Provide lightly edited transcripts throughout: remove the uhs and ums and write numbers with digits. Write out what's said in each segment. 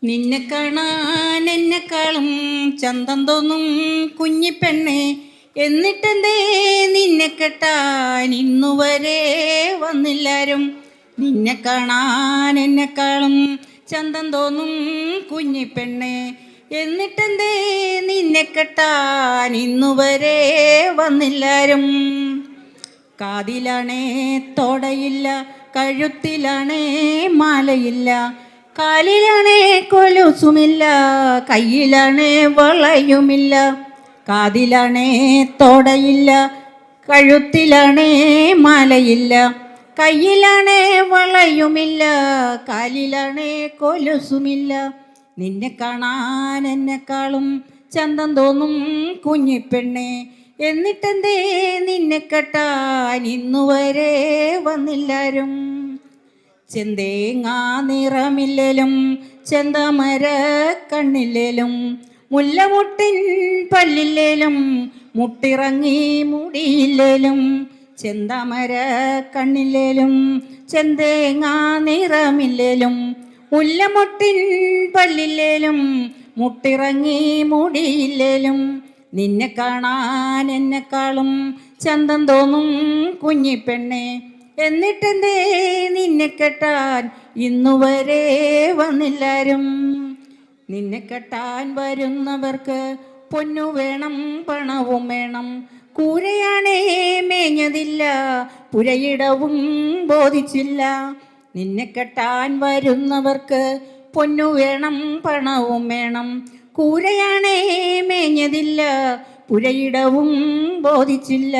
നിന്നെ കാണാൻ എന്നെക്കാളും ചന്തം തോന്നും കുഞ്ഞിപ്പെണ്ണെ, എന്നിട്ടെന്തേ നിന്നെ കെട്ടാൻ ഇന്നുവരെ വന്നില്ലാരും. നിന്നെ കാണാൻ എന്നെക്കാളും ചന്തം തോന്നും കുഞ്ഞിപ്പെണ്ണെ, എന്നിട്ടെന്തേ നിന്നെ കെട്ടാൻ ഇന്നുവരെ വന്നില്ലാരും. കാതിലാണേ തോടയില്ല, കഴുത്തിലാണേ മാലയില്ല, കാലിലാണേ കൊലുസുമില്ല, കയ്യിലാണേ വളയുമില്ല. കാതിലാണേ തോടയില്ല, കഴുത്തിലാണേ മാലയില്ല, കയ്യിലാണേ വളയുമില്ല, കാലിലാണേ കൊലുസുമില്ല. നിന്നെ കാണാൻ എന്നെക്കാളും ചന്തം തോന്നും കുഞ്ഞിപ്പെണ്ണെ, എന്നിട്ടെന്തേ നിന്നെ കെട്ടാൻ ഇന്നുവരെ വന്നില്ലാരും. ചെന്തേങ്ങാ നിറമില്ലേലും ചെന്തമര കണ്ണില്ലേലും, മുല്ലമുട്ടിൻ പല്ലില്ലേലും മുട്ടിറങ്ങി മുടിയില്ലേലും, ചെന്തമര കണ്ണില്ലേലും ചെന്തേങ്ങാ നിറമില്ലേലും, മുല്ലമുട്ടിൻ പല്ലില്ലേലും മുട്ടിറങ്ങി മുടിയില്ലേലും. നിന്നെ കാണാൻ എന്നെക്കാളും ചന്തം തോന്നും കുഞ്ഞിപ്പെണ്ണെ, എന്നിട്ടെന്തേ നിന്നെ കെട്ടാൻ ഇന്നുവരെ വന്നില്ലാരും. നിന്നെ കെട്ടാൻ വരുന്നവർക്ക് പൊന്നു വേണം, പണവും വേണം, കൂരയാണേ മേഞ്ഞതില്ല, പുരയിടവും ബോധിച്ചില്ല. നിന്നെ കെട്ടാൻ വരുന്നവർക്ക് പൊന്നു വേണം, പണവും വേണം, കൂരയാണേ മേഞ്ഞതില്ല, പുരയിടവും ബോധിച്ചില്ല.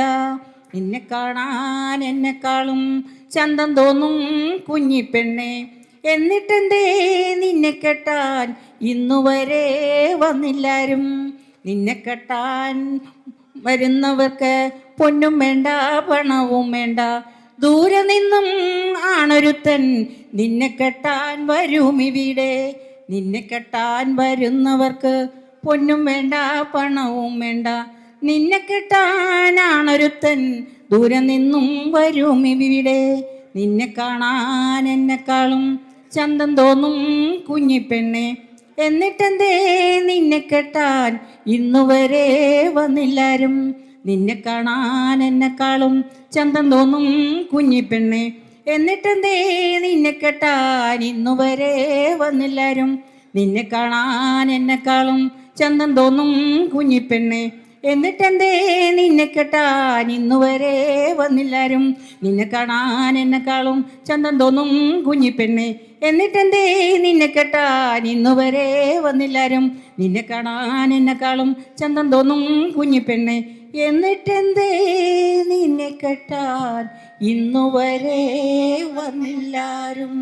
നിന്നെ കാണാൻ എന്നെക്കാളും ചന്തം തോന്നും കുഞ്ഞിപ്പെണ്ണെ, എന്നിട്ടെന്തേ നിന്നെ കെട്ടാൻ ഇന്നുവരെ വന്നില്ലാരും. നിന്നെ കെട്ടാൻ വരുന്നവർക്ക് പൊന്നും വേണ്ട, പണവും വേണ്ട, ദൂരെ നിന്നും ആണൊരുത്തൻ നിന്നെ കെട്ടാൻ വരുമിവിടെ. നിന്നെ കെട്ടാൻ വരുന്നവർക്ക് പൊന്നും വേണ്ട, പണവും വേണ്ട, നിന്നെ കെട്ടാനാണൊരുത്തൻ ദൂരെ നിന്നും വരുമിവിടെ. നിന്നെ കാണാൻ എന്നെക്കാളും ചന്തം തോന്നും കുഞ്ഞിപ്പെണ്ണെ, എന്നിട്ടെന്തേ നിന്നെ കെട്ടാൻ ഇന്നുവരെ വന്നില്ലാരും. നിന്നെ കാണാൻ എന്നെക്കാളും ചന്തം തോന്നും കുഞ്ഞിപ്പെണ്ണെ, എന്നിട്ടെന്തേ നിന്നെ കെട്ടാൻ ഇന്നുവരെ വന്നില്ലാരും. നിന്നെ കാണാൻ എന്നെക്കാളും ചന്തം തോന്നും കുഞ്ഞിപ്പെണ്ണെ, എന്നിട്ടെന്തേ നിന്നെ കെട്ടാൻ ഇന്നുവരെ വന്നില്ലാരും. നിന്നെ കാണാൻ എന്നെക്കാളും ചന്തം തോന്നും കുഞ്ഞിപ്പെണ്ണെ, എന്നിട്ടെന്തേ നിന്നെ കെട്ടാൻ ഇന്നുവരെ വന്നില്ലാരും. നിന്നെ കാണാൻ എന്നെക്കാളും ചന്തം തോന്നും കുഞ്ഞിപ്പെണ്ണെ, എന്നിട്ടെന്തേ നിന്നെ കെട്ടാൻ ഇന്നുവരെ വന്നില്ലാരും.